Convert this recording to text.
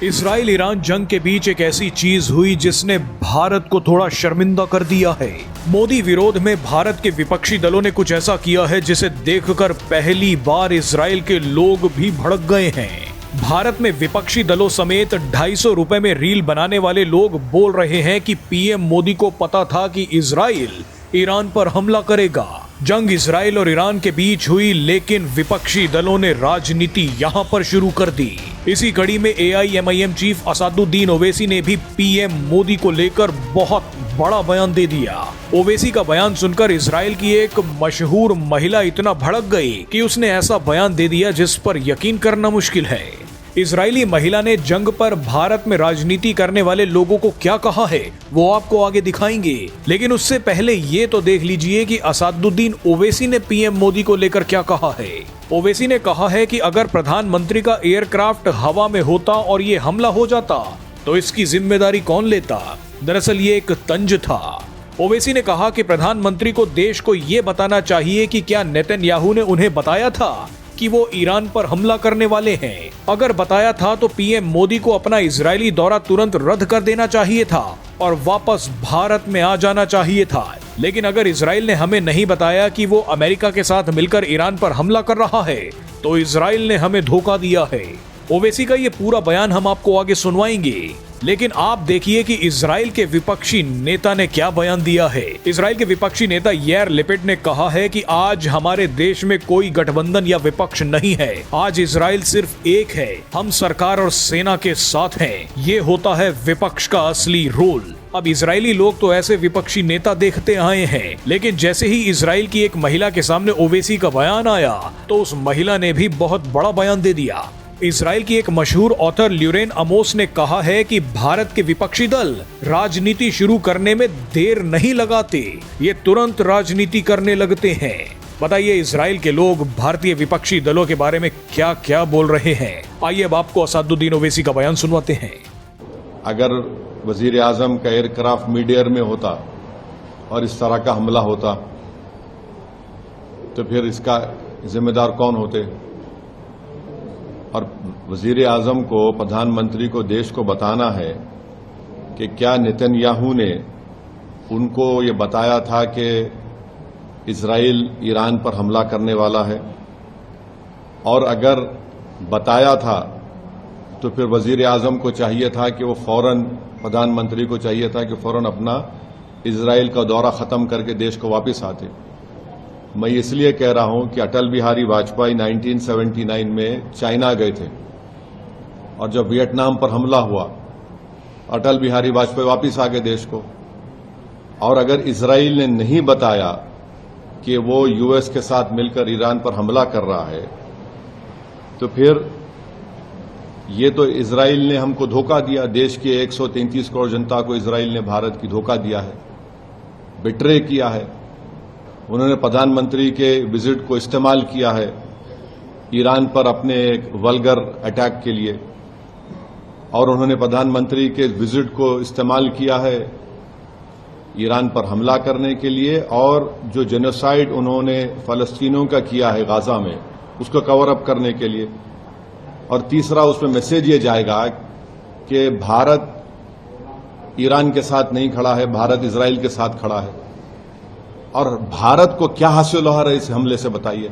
Israel Iran जंग के बीच एक ऐसी चीज हुई जिसने भारत को थोड़ा शर्मिंदा कर दिया है। मोदी विरोध में भारत के विपक्षी दलों ने कुछ ऐसा किया है जिसे देखकर पहली बार इजराइल के लोग भी भड़क गए हैं। भारत में विपक्षी दलों समेत 250 रुपए में रील बनाने वाले लोग बोल रहे हैं कि पीएम मोदी को पता था कि इजराइल ईरान पर हमला करेगा। जंग इजराइल और ईरान के बीच हुई, लेकिन विपक्षी दलों ने राजनीति यहां पर शुरू कर दी। इसी कड़ी में AIMIM चीफ असदुद्दीन ओवैसी ने भी पीएम मोदी को लेकर बहुत बड़ा बयान दे दिया। ओवैसी का बयान सुनकर इजराइल की एक मशहूर महिला इतना भड़क गई कि उसने ऐसा बयान दे दिया जिस पर यकीन करना मुश्किल है। इजरायली महिला ने जंग पर भारत में राजनीति करने वाले लोगों को क्या कहा है वो आपको आगे दिखाएंगे, लेकिन उससे पहले ये तो देख लीजिए कि असदुद्दीन ओवैसी ने पीएम मोदी को लेकर क्या कहा है। ओवैसी ने कहा है कि अगर प्रधानमंत्री का एयरक्राफ्ट हवा में होता और ये हमला हो जाता तो इसकी जिम्मेदारी कौन लेता। दरअसल ये एक तंज था। ओवैसी ने कहा कि प्रधानमंत्री को देश को ये बताना चाहिए कि क्या नेतन्याहू ने उन्हें बताया था कि वो ईरान पर हमला करने वाले हैं। अगर बताया था तो पीएम मोदी को अपना इजरायली दौरा तुरंत रद्द कर देना चाहिए था और वापस भारत में आ जाना चाहिए था। लेकिन अगर इजराइल ने हमें नहीं बताया कि वो अमेरिका के साथ मिलकर ईरान पर हमला कर रहा है तो इजराइल ने हमें धोखा दिया है। ओवैसी का ये पूरा बयान हम आपको आगे सुनवाएंगे, लेकिन आप देखिए कि इजराइल के विपक्षी नेता ने क्या बयान दिया है। इजराइल के विपक्षी नेता यार लिपिड ने कहा है कि आज हमारे देश में कोई गठबंधन या विपक्ष नहीं है। आज इजराइल सिर्फ एक है, हम सरकार और सेना के साथ हैं। ये होता है विपक्ष का असली रोल। अब इजरायली लोग तो ऐसे विपक्षी नेता देखते आए हैं, लेकिन जैसे ही इजराइल की एक महिला के सामने ओवैसी का बयान आया तो उस महिला ने भी बहुत बड़ा बयान दे दिया। इजराइल की एक मशहूर ऑथर ल्यूरेन अमोस ने कहा है कि भारत के विपक्षी दल राजनीति शुरू करने में देर नहीं लगाते, ये तुरंत राजनीति करने लगते हैं। बताइए इजराइल के लोग भारतीय विपक्षी दलों के बारे में क्या क्या बोल रहे हैं। आइए अब आपको असदुद्दीन ओवैसी का बयान सुनवाते हैं। अगर वजीर आजम का एयरक्राफ्ट मीडियर में होता और इस तरह का हमला होता तो फिर इसका जिम्मेदार कौन होते। और वजीर आजम को, प्रधानमंत्री को देश को बताना है कि क्या नेतन्याहू ने उनको ये बताया था कि इजराइल ईरान पर हमला करने वाला है, और अगर बताया था तो फिर वजीर आजम को चाहिए था कि वो फौरन, प्रधानमंत्री को चाहिए था कि फौरन अपना इजराइल का दौरा खत्म करके देश को वापस आते। मैं इसलिए कह रहा हूं कि अटल बिहारी वाजपेयी 1979 में चाइना गए थे और जब वियतनाम पर हमला हुआ अटल बिहारी वाजपेयी वापस आ गए देश को। और अगर इजराइल ने नहीं बताया कि वो यूएस के साथ मिलकर ईरान पर हमला कर रहा है तो फिर ये तो इजराइल ने हमको धोखा दिया। देश के 133 करोड़ जनता को इजराइल ने, भारत की, धोखा दिया है, बिट्रे किया है। उन्होंने प्रधानमंत्री के विजिट को इस्तेमाल किया है ईरान पर अपने एक वल्गर अटैक के लिए, और उन्होंने प्रधानमंत्री के विजिट को इस्तेमाल किया है ईरान पर हमला करने के लिए, और जो जेनोसाइड उन्होंने फलस्तीनियों का किया है गाजा में उसको कवर अप करने के लिए। और तीसरा, उसमें मैसेज ये जाएगा कि भारत ईरान के साथ नहीं खड़ा है, भारत इजराइल के साथ खड़ा है। और भारत को क्या हासिल हो रहा है इस हमले से, बताइए।